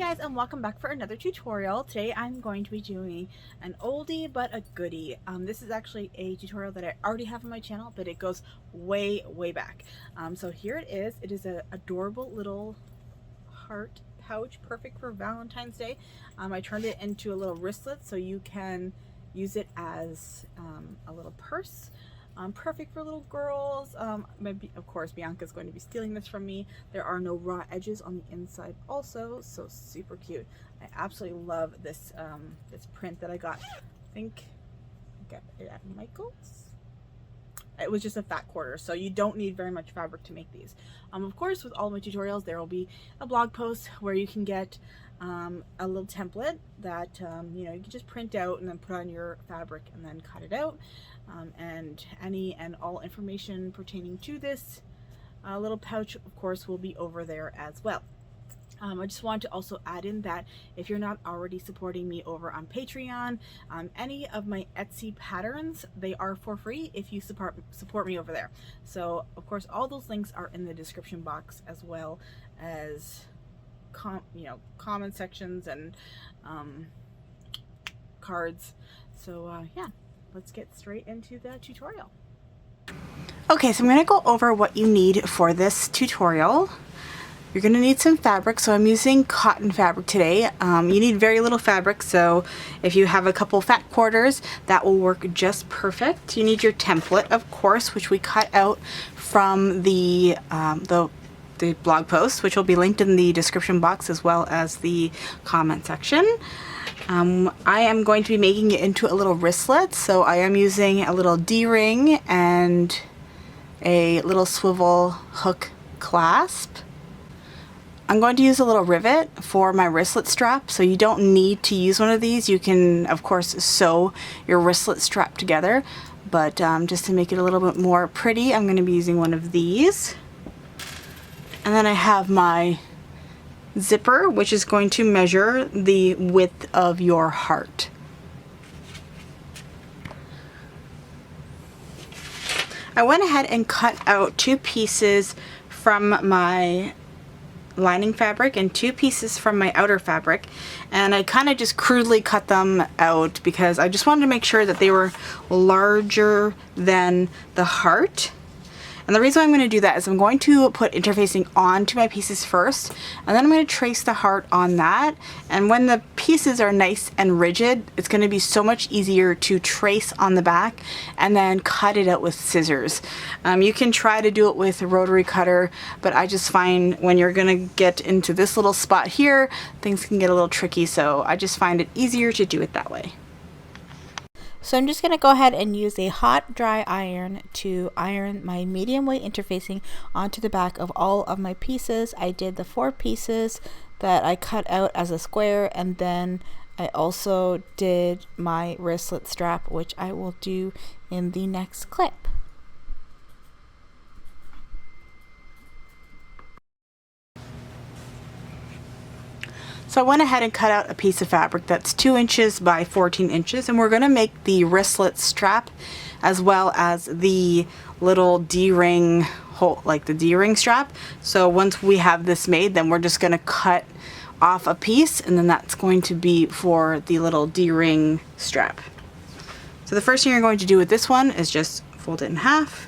guys, and welcome back for another tutorial. Today I'm going to be doing an oldie but a goodie. This is actually a tutorial that I already have on my channel, but it goes way back. So here it is. It is an adorable little heart pouch, perfect for Valentine's Day. I turned it into a little wristlet so you can use it as a little purse. Perfect for little girls. Maybe, of course, Bianca's going to be stealing this from me. There are no raw edges on the inside also, so super cute. I absolutely love this this print that I got. I think I got it at Michael's. It was just a fat quarter, so you don't need very much fabric to make these. Of course, with all my tutorials, there will be a blog post where you can get a little template that you know, you can just print out and then put on your fabric and then cut it out. And any and all information pertaining to this little pouch, of course, will be over there as well. I just want to also add in that if you're not already supporting me over on Patreon, any of my Etsy patterns, they are for free if you support me over there. So of course all those links are in the description box, as well as comment sections and cards. So yeah, let's get straight into the tutorial. Okay, so I'm going to go over what you need for this tutorial. You're going to need some fabric, so I'm using cotton fabric today. You need very little fabric, so if you have a couple fat quarters, that will work just perfect. You need your template, of course, which we cut out from the blog post, which will be linked in the description box as well as the comment section. I am going to be making it into a little wristlet, so I am using a little D-ring and a little swivel hook clasp. I'm going to use a little rivet for my wristlet strap, so you don't need to use one of these. You can, of course, sew your wristlet strap together, but just to make it a little bit more pretty, I'm going to be using one of these. And then I have my zipper, which is going to measure the width of your heart. I went ahead and cut out 2 pieces from my lining fabric and 2 pieces from my outer fabric, and I kind of just crudely cut them out because I just wanted to make sure that they were larger than the heart. And the reason I'm going to do that is I'm going to put interfacing onto my pieces first, and then I'm going to trace the heart on that. And when the pieces are nice and rigid, it's going to be so much easier to trace on the back and then cut it out with scissors. You can try to do it with a rotary cutter, but I just find when you're going to get into this little spot here, things can get a little tricky, so I just find it easier to do it that way. So I'm just going to go ahead and use a hot dry iron to iron my medium weight interfacing onto the back of all of my pieces. I did the 4 pieces that I cut out as a square, and then I also did my wristlet strap, which I will do in the next clip. So I went ahead and cut out a piece of fabric that's 2 inches by 14 inches, and we're going to make the wristlet strap as well as the little D-ring hole, like the D-ring strap. So once we have this made, then we're just going to cut off a piece, and then that's going to be for the little D-ring strap. So the first thing you're going to do with this one is just fold it in half.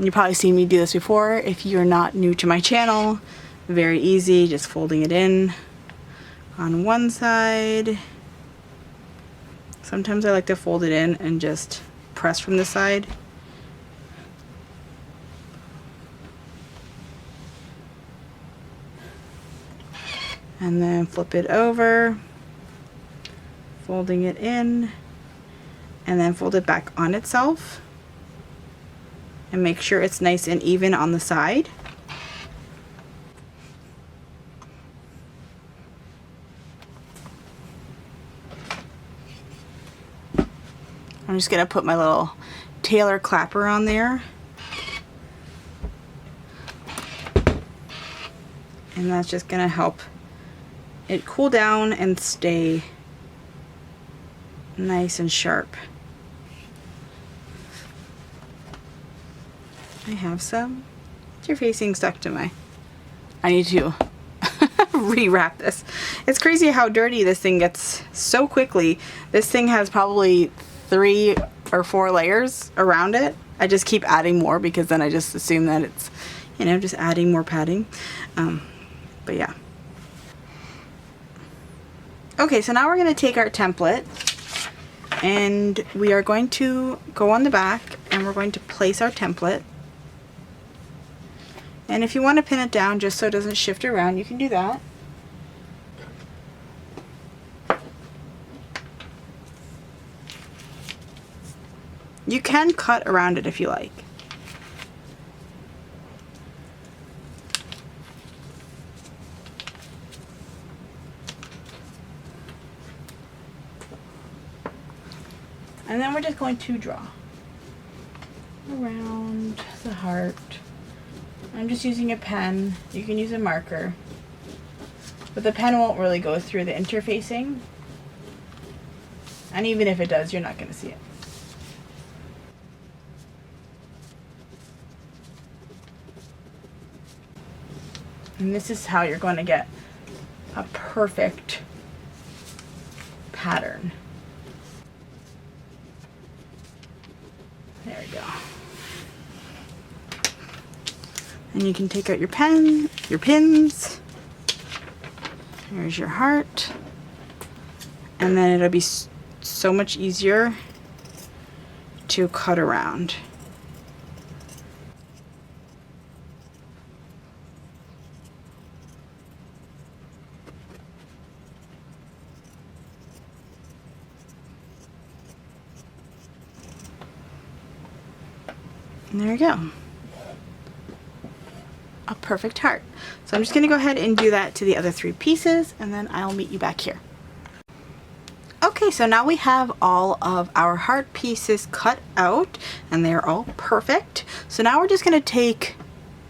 You've probably seen me do this before. If you're not new to my channel, very easy, just folding it in on one side. Sometimes I like to fold it in and just press from the side. And then flip it over, folding it in, and then fold it back on itself. And make sure it's nice and even on the side. I'm just going to put my little tailor clapper on there. And that's just going to help it cool down and stay nice and sharp. I have some interfacing stuck to my I need to rewrap this. It's crazy how dirty this thing gets so quickly. This thing has probably 3 or 4 layers around it. I just keep adding more because then I just assume that it's, you know, just adding more padding. But yeah. Okay, so now we're going to take our template and we are going to go on the back and we're going to place our template. And if you want to pin it down just so it doesn't shift around, you can do that. You can cut around it if you like. And then we're just going to draw around the heart. I'm just using a pen. You can use a marker. But the pen won't really go through the interfacing. And even if it does, you're not going to see it. And this is how you're going to get a perfect pattern. There we go. And you can take out your pen, your pins. Here's your heart. And then it'll be so much easier to cut around. And there you go. A perfect heart. So I'm just going to go ahead and do that to the other 3 pieces and then I'll meet you back here. Okay, so now we have all of our heart pieces cut out and they're all perfect. So now we're just going to take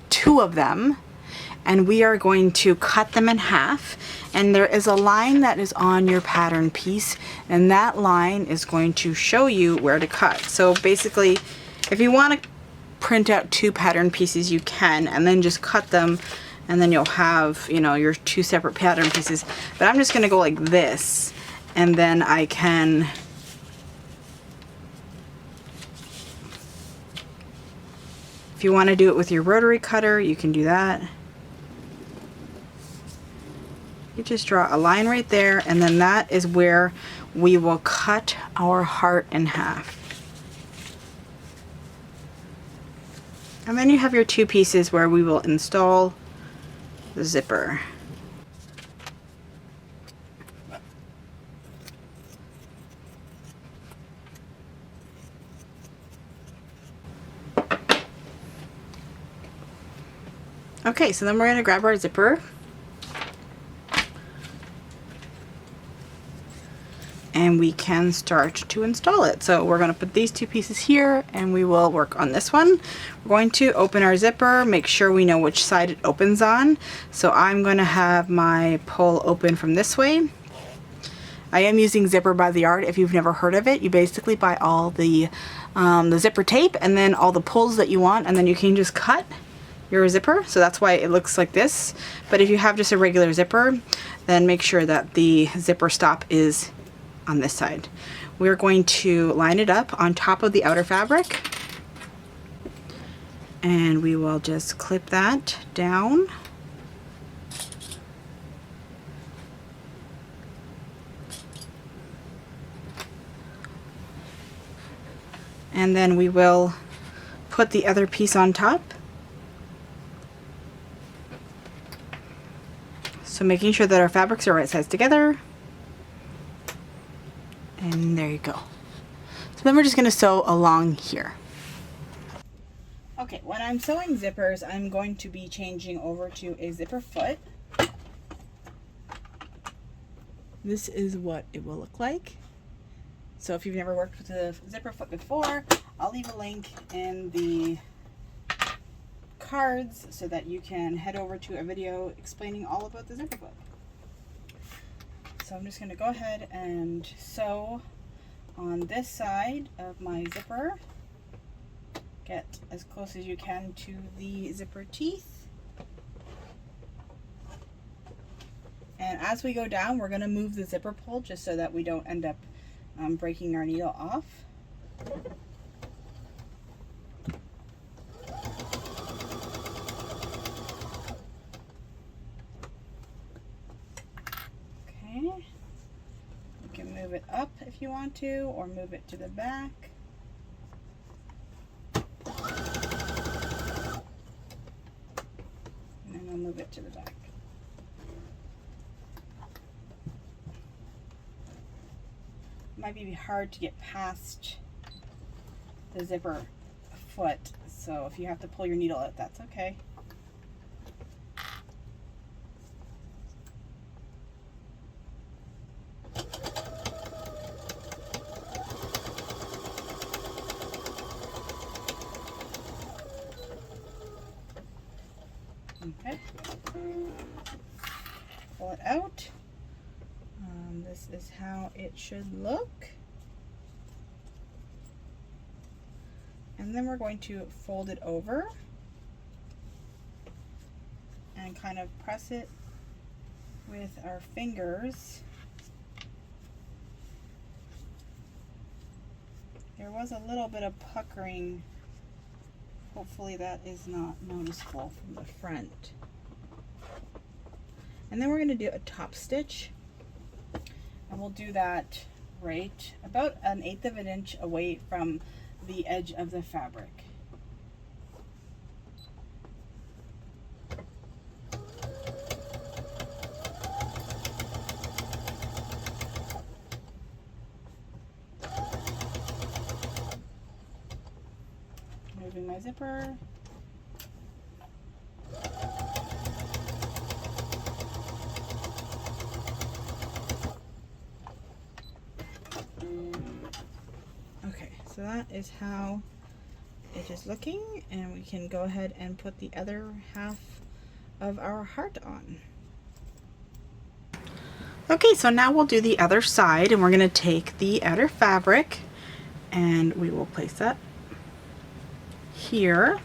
2 of them and we are going to cut them in half. And there is a line that is on your pattern piece and that line is going to show you where to cut. So basically, if you want to print out 2 pattern pieces, you can, and then just cut them and then you'll have, you know, your 2 separate pattern pieces. But I'm just going to go like this and then I can if you want to do it with your rotary cutter, you can do that. You just draw a line right there and then that is where we will cut our heart in half. And then you have your 2 pieces where we will install the zipper. Okay, so then we're going to grab our zipper and we can start to install it. So we're going to put these 2 pieces here and we will work on this one. We're going to open our zipper, make sure we know which side it opens on. So I'm going to have my pull open from this way. I am using Zipper by the Yard. If you've never heard of it, you basically buy all the zipper tape and then all the pulls that you want and then you can just cut your zipper. So that's why it looks like this. But if you have just a regular zipper, then make sure that the zipper stop is on this side. We're going to line it up on top of the outer fabric and we will just clip that down. And then we will put the other piece on top. So making sure that our fabrics are right sides together. And there you go. So then we're just going to sew along here. Okay, when I'm sewing zippers, I'm going to be changing over to a zipper foot. This is what it will look like. So if you've never worked with a zipper foot before, I'll leave a link in the cards so that you can head over to a video explaining all about the zipper foot. So I'm just going to go ahead and sew on this side of my zipper. Get as close as you can to the zipper teeth. And as we go down, we're going to move the zipper pull just so that we don't end up breaking our needle off. Okay. You can move it up if you want to, or move it to the back. And then I'll move it to the back. Might be hard to get past the zipper foot, so if you have to pull your needle out, that's okay. Okay, pull it out. This is how it should look. And then we're going to fold it over and kind of press it with our fingers. There was a little bit of puckering. Hopefully that is not noticeable from the front. And then we're going to do a top stitch. And we'll do that right about 1/8 of an inch away from the edge of the fabric. Moving my zipper. Okay, so that is how it is looking, and we can go ahead and put the other half of our heart on. Okay, so now we'll do the other side, and we're going to take the outer fabric and we will place that here.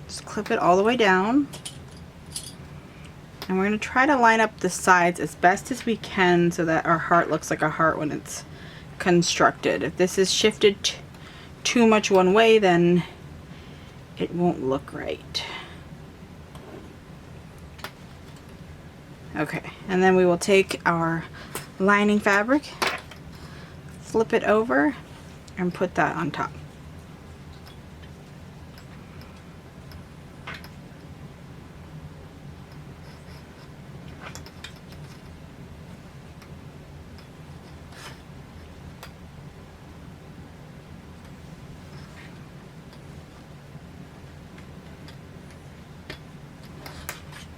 Just clip it all the way down. And we're going to try to line up the sides as best as we can so that our heart looks like a heart when it's constructed. If this is shifted too much one way, then it won't look right. Okay, and then we will take our lining fabric, flip it over, and put that on top.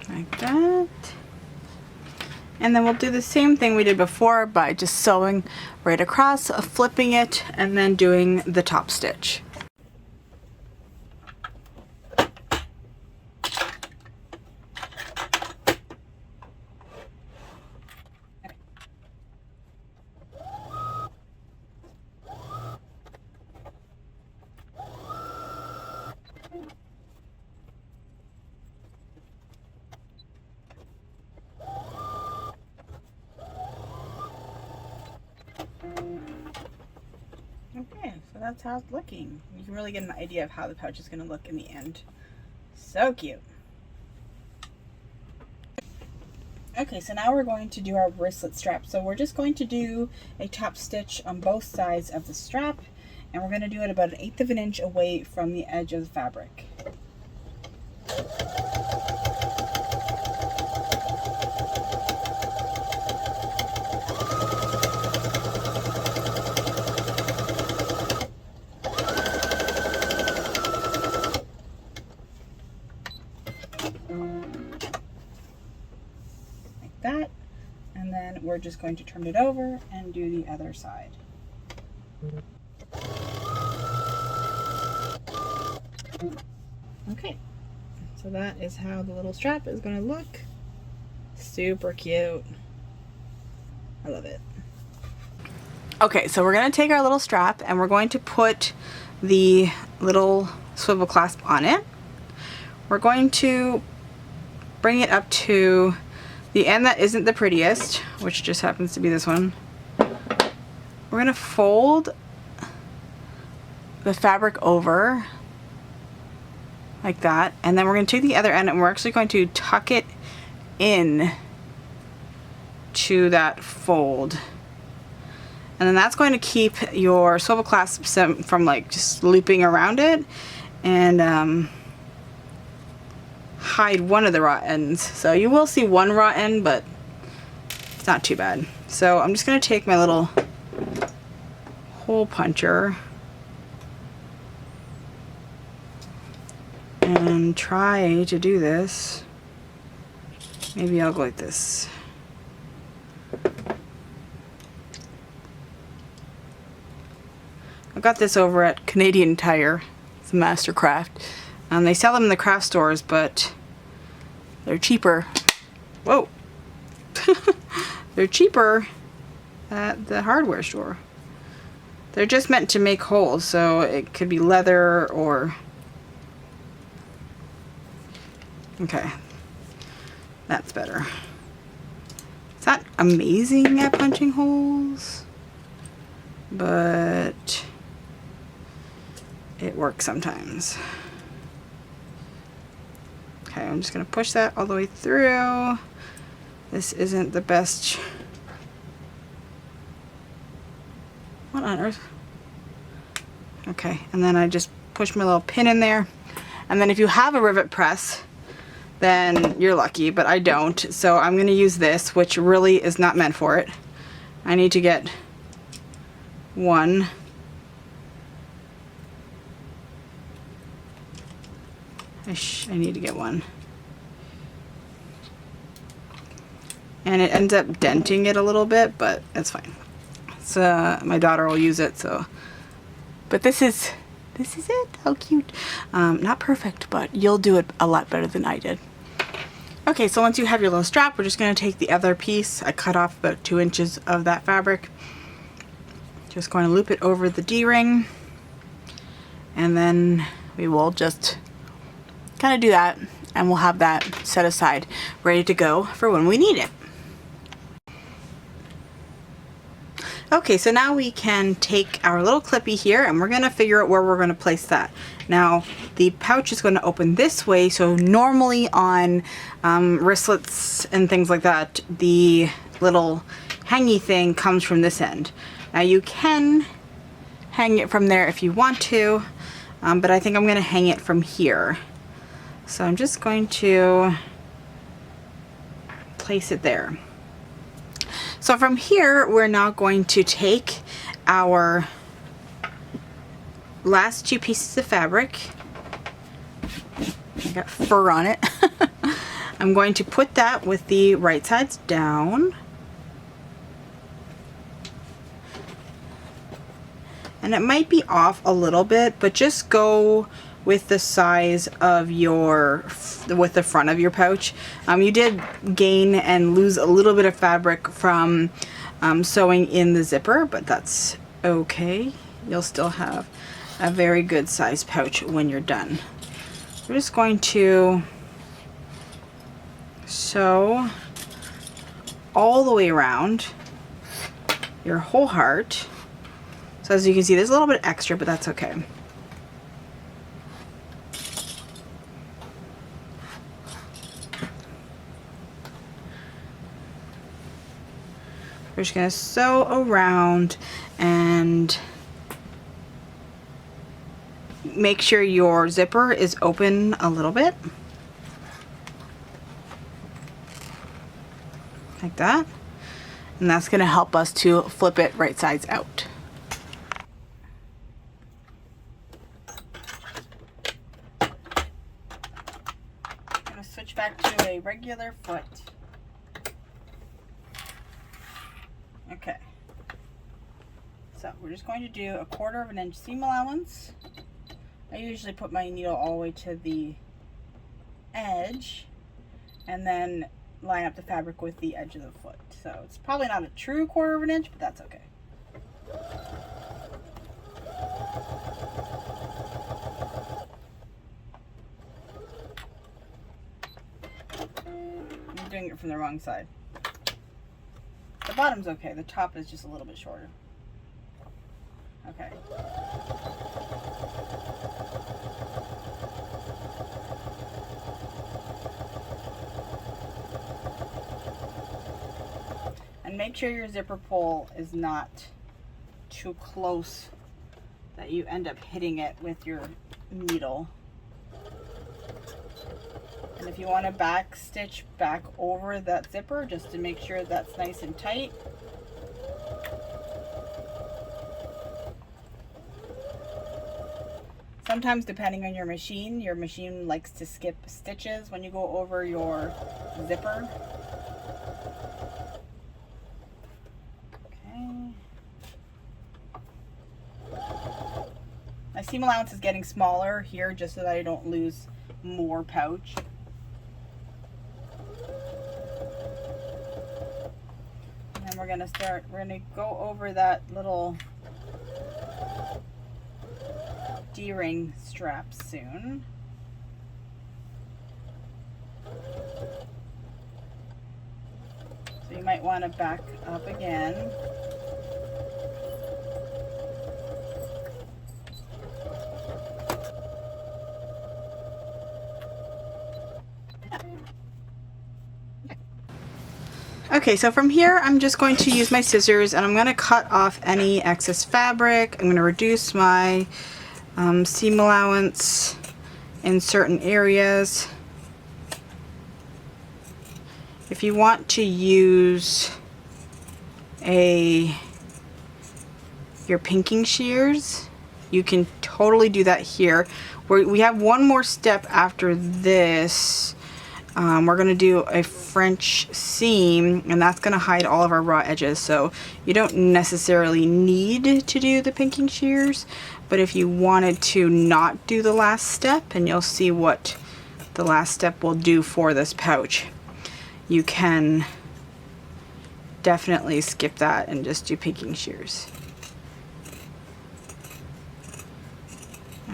Like that. And then we'll do the same thing we did before by just sewing right across, flipping it, and then doing the top stitch. Okay, so that's how it's looking. You can really get an idea of how the pouch is going to look in the end. So cute. Okay, so now we're going to do our wristlet strap. So we're just going to do a top stitch on both sides of the strap, and we're going to do it about 1/8 of an inch away from the edge of the fabric. That, and then we're just going to turn it over and do the other side. Okay, so that is how the little strap is going to look. Super cute. I love it. Okay, so we're going to take our little strap and we're going to put the little swivel clasp on it. We're going to bring it up to the end that isn't the prettiest, which just happens to be this one. We're going to fold the fabric over like that, and then we're going to take the other end and we're actually going to tuck it in to that fold, and then that's going to keep your swivel clasps from like just looping around it and hide one of the raw ends. So you will see one raw end, but it's not too bad. So I'm just going to take my little hole puncher and try to do this. Maybe I'll go like this. I got this over at Canadian Tire. It's a Mastercraft. They sell them in the craft stores, but they're cheaper. Whoa! They're cheaper at the hardware store. They're just meant to make holes, so it could be leather or... Okay. That's better. It's not amazing at punching holes, but it works sometimes. Okay, I'm just going to push that all the way through. This isn't the best. What on earth? Okay, and then I just push my little pin in there. And then if you have a rivet press, then you're lucky, but I don't. So I'm going to use this, which really is not meant for it. I need to get one. I need to get one. And it ends up denting it a little bit, but it's fine. So my daughter will use it, so. But this is it. How cute. Not perfect, but you'll do it a lot better than I did. Okay, so once you have your little strap, we're just going to take the other piece. I cut off about 2 inches of that fabric. Just going to loop it over the D-ring. And then we will just kind of do that, and we'll have that set aside, ready to go for when we need it. Okay, so now we can take our little clippy here and we're going to figure out where we're going to place that. Now, the pouch is going to open this way, so normally on wristlets and things like that, the little hangy thing comes from this end. Now you can hang it from there if you want to, but I think I'm going to hang it from here. So I'm just going to place it there. So from here, we're now going to take our last 2 pieces of fabric. I got fur on it. I'm going to put that with the right sides down. And it might be off a little bit, but just go with the size of with the front of your pouch. You did gain and lose a little bit of fabric from sewing in the zipper, but that's okay. You'll still have a very good size pouch when you're done. We're just going to sew all the way around your whole heart. So as you can see, there's a little bit extra, but that's okay. We're just going to sew around and make sure your zipper is open a little bit. Like that. And that's going to help us to flip it right sides out. I'm going to switch back to a regular foot. Okay, so we're just going to do 1/4 inch seam allowance. I usually put my needle all the way to the edge and then line up the fabric with the edge of the foot. So it's probably not a true 1/4 inch, but that's okay. doing it from the wrong side. The bottom's okay. The top is just a little bit shorter. Okay. And make sure your zipper pull is not too close that you end up hitting it with your needle. And if you want to back stitch back over that zipper just to make sure that's nice and tight. Sometimes, depending on your machine likes to skip stitches when you go over your zipper. Okay. My seam allowance is getting smaller here just so that I don't lose more pouch. And then we're gonna go over that little D-ring strap soon. So you might want to back up again. Okay, so from here I'm just going to use my scissors and I'm going to cut off any excess fabric. I'm going to reduce my seam allowance in certain areas. If you want to use your pinking shears, you can totally do that here. We have one more step after this. We're going to do a French seam, and that's going to hide all of our raw edges, so you don't necessarily need to do the pinking shears, but if you wanted to not do the last step, and you'll see what the last step will do for this pouch, you can definitely skip that and just do pinking shears.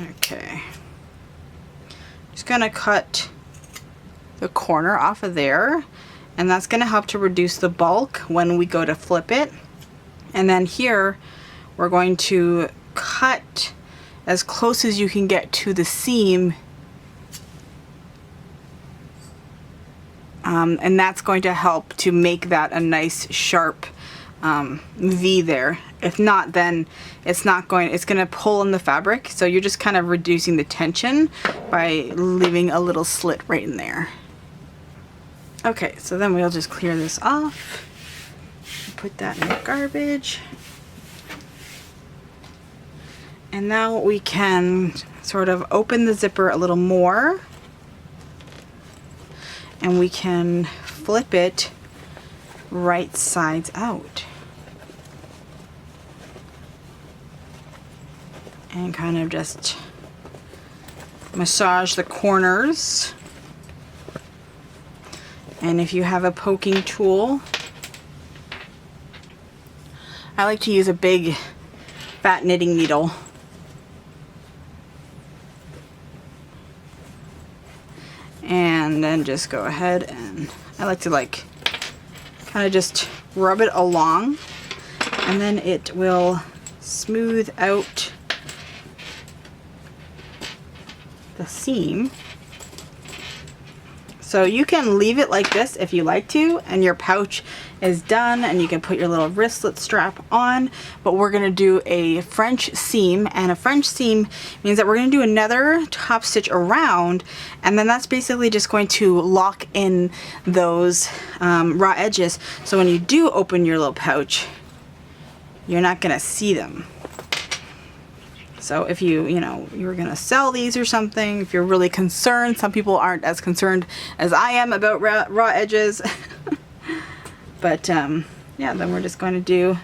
Okay, just going to cut the corner off of there, and that's going to help to reduce the bulk when we go to flip it. And then here we're going to cut as close as you can get to the seam, and that's going to help to make that a nice sharp V there. If not, then it's going to pull in the fabric, so you're just kind of reducing the tension by leaving a little slit right in there. Okay, so then we'll just clear this off, put that in the garbage, and now we can sort of open the zipper a little more, and we can flip it right sides out and kind of just massage the corners. And if you have a poking tool, I like to use a big fat knitting needle. And then just go ahead, and I like to kind of just rub it along, and then it will smooth out the seam. So you can leave it like this if you like to, and your pouch is done, and you can put your little wristlet strap on. But we're going to do a French seam, and a French seam means that we're going to do another top stitch around, and then that's basically just going to lock in those raw edges, so when you do open your little pouch, you're not going to see them. So if you're going to sell these or something, if you're really concerned, some people aren't as concerned as I am about raw edges. But yeah, then we're just going to do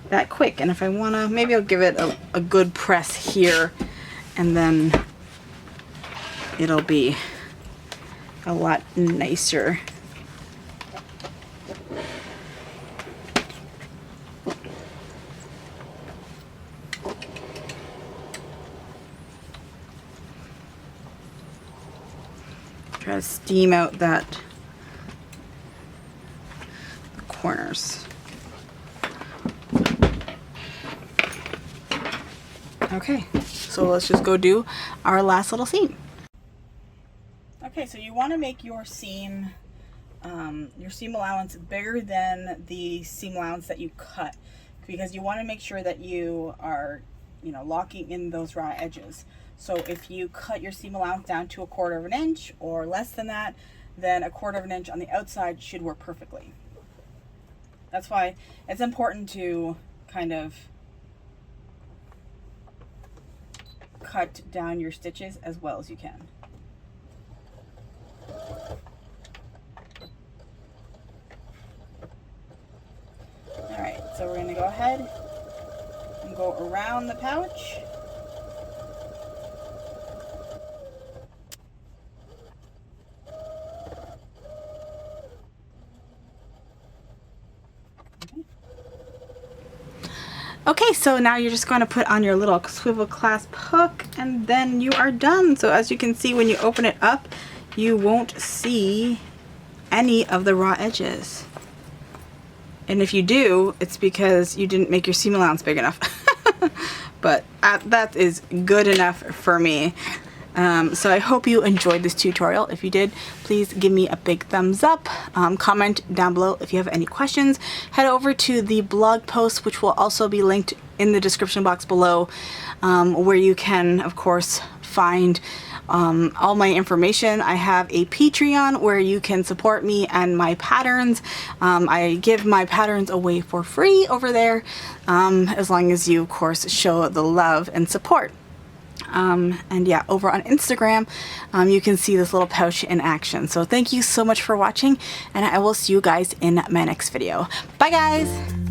that quick. And if I want to, maybe I'll give it a good press here, and then it'll be a lot nicer. Try to steam out that corners. Okay, so let's just go do our last little seam. Okay, so you want to make your seam allowance bigger than the seam allowance that you cut, because you want to make sure that you are, you know, locking in those raw edges. So if you cut your seam allowance down to 1/4 of an inch or less than that, then 1/4 of an inch on the outside should work perfectly. That's why it's important to kind of cut down your stitches as well as you can. Alright, so we're going to go ahead and go around the pouch. Okay, so now you're just going to put on your little swivel clasp hook, and then you are done. So as you can see, when you open it up, you won't see any of the raw edges. And if you do, it's because you didn't make your seam allowance big enough. But that is good enough for me. So I hope you enjoyed this tutorial. If you did, please give me a big thumbs up. Comment down below if you have any questions. Head over to the blog post, which will also be linked in the description box below, where you can, of course, find all my information. I have a Patreon where you can support me and my patterns. I give my patterns away for free over there, as long as you, of course, show the love and support. And yeah, over on Instagram, you can see this little pouch in action. So thank you so much for watching, and I will see you guys in my next video. Bye guys!